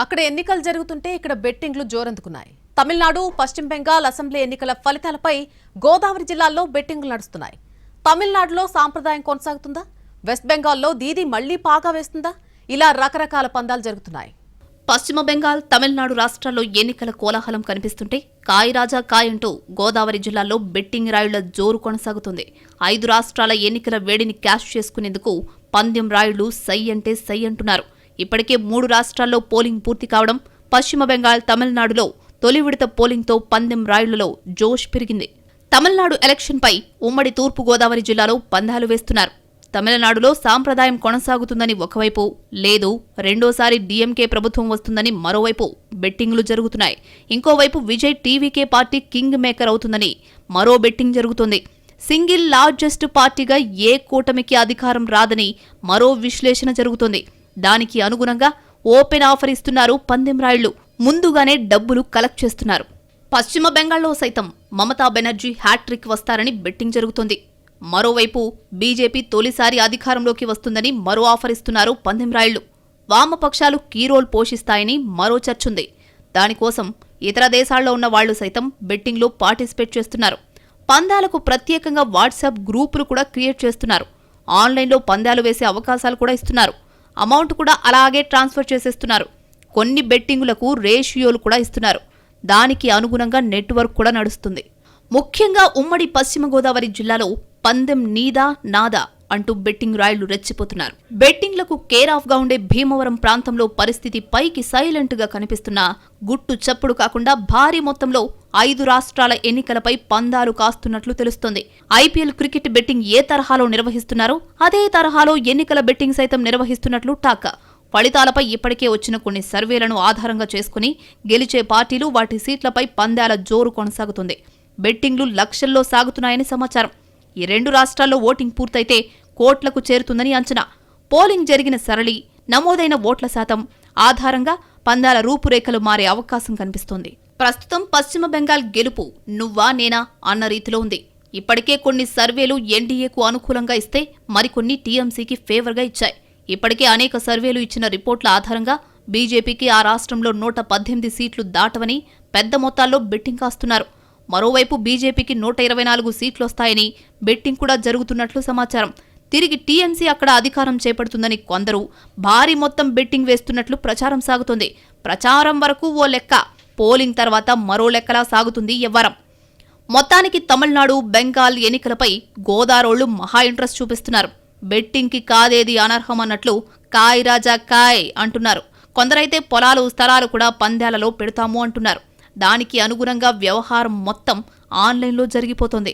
అక్కడ ఎన్నికలు జరుగుతుంటే ఇక్కడ బెట్టింగ్లు జోరందుకున్నాయి. తమిళనాడు, పశ్చిమ బెంగాల్ అసెంబ్లీ ఎన్నికల ఫలితాలపై గోదావరి జిల్లాల్లో బెట్టింగ్లు నడుస్తున్నాయి. తమిళనాడులో సాంప్రదాయం కొనసాగుతుందా? వెస్ట్ బెంగాల్లో దీది మళ్లీ పాగా వేస్తుందా? ఇలా రకరకాల పందాలు జరుగుతున్నాయి. పశ్చిమ బెంగాల్, తమిళనాడు రాష్ట్రాల్లో ఎన్నికల కోలాహలం కనిపిస్తుంటే కాయ్ రాజా కాయ్ అంటూ గోదావరి జిల్లాలో బెట్టింగ్ రాయుళ్ల జోరు కొనసాగుతుంది. 5 రాష్ట్రాల ఎన్నికల వేడిని క్యాష్ చేసుకునేందుకు పందెం రాయుళ్లు సై అంటే సై అంటున్నారు. ఇప్పటికే 3 రాష్ట్రాల్లో పోలింగ్ పూర్తి కావడం, పశ్చిమ బెంగాల్, తమిళనాడులో తొలి విడత పోలింగ్తో పందెం రాయుళ్లలో జోష్ పెరిగింది. తమిళనాడు ఎలక్షన్పై ఉమ్మడి తూర్పు గోదావరి జిల్లాలో పందాలు వేస్తున్నారు. తమిళనాడులో సాంప్రదాయం కొనసాగుతుందని ఒకవైపు, లేదు రెండోసారి డీఎంకే ప్రభుత్వం వస్తుందని మరోవైపు బెట్టింగ్లు జరుగుతున్నాయి. ఇంకోవైపు Vijay TVK party king maker అవుతుందని మరో బెట్టింగ్ జరుగుతుంది. సింగిల్ లార్జెస్ట్ పార్టీగా ఏ కూటమికి అధికారం రాదని మరో విశ్లేషణ జరుగుతోంది. దానికి అనుగుణంగా ఓపెన్ ఆఫర్ ఇస్తున్నారు పందెం రాయుళ్లు. ముందుగానే డబ్బులు కలెక్ట్ చేస్తున్నారు. పశ్చిమ బెంగాల్లో సైతం మమతా బెనర్జీ హ్యాట్రిక్ వస్తారని బెట్టింగ్ జరుగుతోంది. మరోవైపు బీజేపీ తొలిసారి అధికారంలోకి వస్తుందని మరో ఆఫర్ ఇస్తున్నారు పందెం రాయుళ్లు. వామపక్షాలు కీ రోల్ పోషిస్తాయని మరో చర్చుంది. దానికోసం ఇతర దేశాల్లో ఉన్న వాళ్లు సైతం బెట్టింగ్లో పార్టిసిపేట్ చేస్తున్నారు. పందాలకు ప్రత్యేకంగా వాట్సాప్ గ్రూపులు కూడా క్రియేట్ చేస్తున్నారు. ఆన్లైన్లో పందాలు వేసే అవకాశాలు కూడా ఇస్తున్నారు. అమౌంట్ కూడా అలాగే ట్రాన్స్ఫర్ చేసేస్తున్నారు. కొన్ని బెట్టింగులకు రేషియోలు కూడా ఇస్తున్నారు. దానికి అనుగుణంగా నెట్వర్క్ కూడా నడుస్తుంది. ముఖ్యంగా ఉమ్మడి పశ్చిమ గోదావరి జిల్లాలో పందెం నీదా నాదా అంటూ బెట్టింగ్ రాయుళ్లు రెచ్చిపోతున్నారు. బెట్టింగ్లకు కేర్ ఆఫ్ గా ఉండే భీమవరం ప్రాంతంలో పరిస్థితి పైకి సైలెంట్ గా కనిపిస్తున్నా గుట్టు చప్పుడు కాకుండా భారీ మొత్తంలో 5 రాష్ట్రాల ఎన్నికలపై పందాలు కాస్తున్నట్లు తెలుస్తోంది. ఐపీఎల్ క్రికెట్ బెట్టింగ్ ఏ తరహాలో నిర్వహిస్తున్నారో అదే తరహాలో ఎన్నికల బెట్టింగ్ సైతం నిర్వహిస్తున్నట్లు టాక్. ఫలితాలపై ఇప్పటికే వచ్చిన కొన్ని సర్వేలను ఆధారంగా చేసుకుని గెలిచే పార్టీలు వాటి సీట్లపై పందాల జోరు కొనసాగుతుంది. బెట్టింగ్లు లక్షల్లో సాగుతున్నాయని సమాచారం. ఈ 2 రాష్ట్రాల్లో ఓటింగ్ పూర్తయితే కోట్లకు చేరుతుందని అంచనా. పోలింగ్ జరిగిన సరళి, నమోదైన ఓట్ల శాతం ఆధారంగా పందాల రూపురేఖలు మారే అవకాశం కనిపిస్తోంది. ప్రస్తుతం పశ్చిమ బెంగాల్ గెలుపు నువ్వా నేనా అన్న రీతిలో ఉంది. ఇప్పటికే కొన్ని సర్వేలు ఎన్డీఏకు అనుకూలంగా ఇస్తే మరికొన్ని టీఎంసీకి ఫేవర్గా ఇచ్చాయి. ఇప్పటికే అనేక సర్వేలు ఇచ్చిన రిపోర్ట్ల ఆధారంగా బీజేపీకి ఆ రాష్ట్రంలో 118 సీట్లు దాటవని పెద్ద మొత్తాల్లో బెట్టింగ్ కాస్తున్నారు. మరోవైపు బీజేపీకి 124 సీట్లొస్తాయని బెట్టింగ్ కూడా జరుగుతున్నట్లు సమాచారం. తిరిగి టీఎంసీ అక్కడ అధికారం చేపడుతుందని కొందరు భారీ మొత్తం బెట్టింగ్ వేస్తున్నట్లు ప్రచారం సాగుతోంది. ప్రచారం వరకు ఓ లెక్క, పోలింగ్ తర్వాత మరో లెక్కలా సాగుతుంది వ్యవహారం. మొత్తానికి తమిళనాడు, బెంగాల్ ఎన్నికలపై గోదారోళ్లు మహా ఇంట్రెస్ట్ చూపిస్తున్నారు. బెట్టింగ్కి కాదేది అనర్హం అన్నట్లు కాయ్ రాజా కాయ్ అంటున్నారు. కొందరైతే పొలాలు, స్థలాలు కూడా పందాలలో పెడతాము అంటున్నారు. దానికి అనుగుణంగా వ్యవహారం మొత్తం ఆన్లైన్లో జరిగిపోతోంది.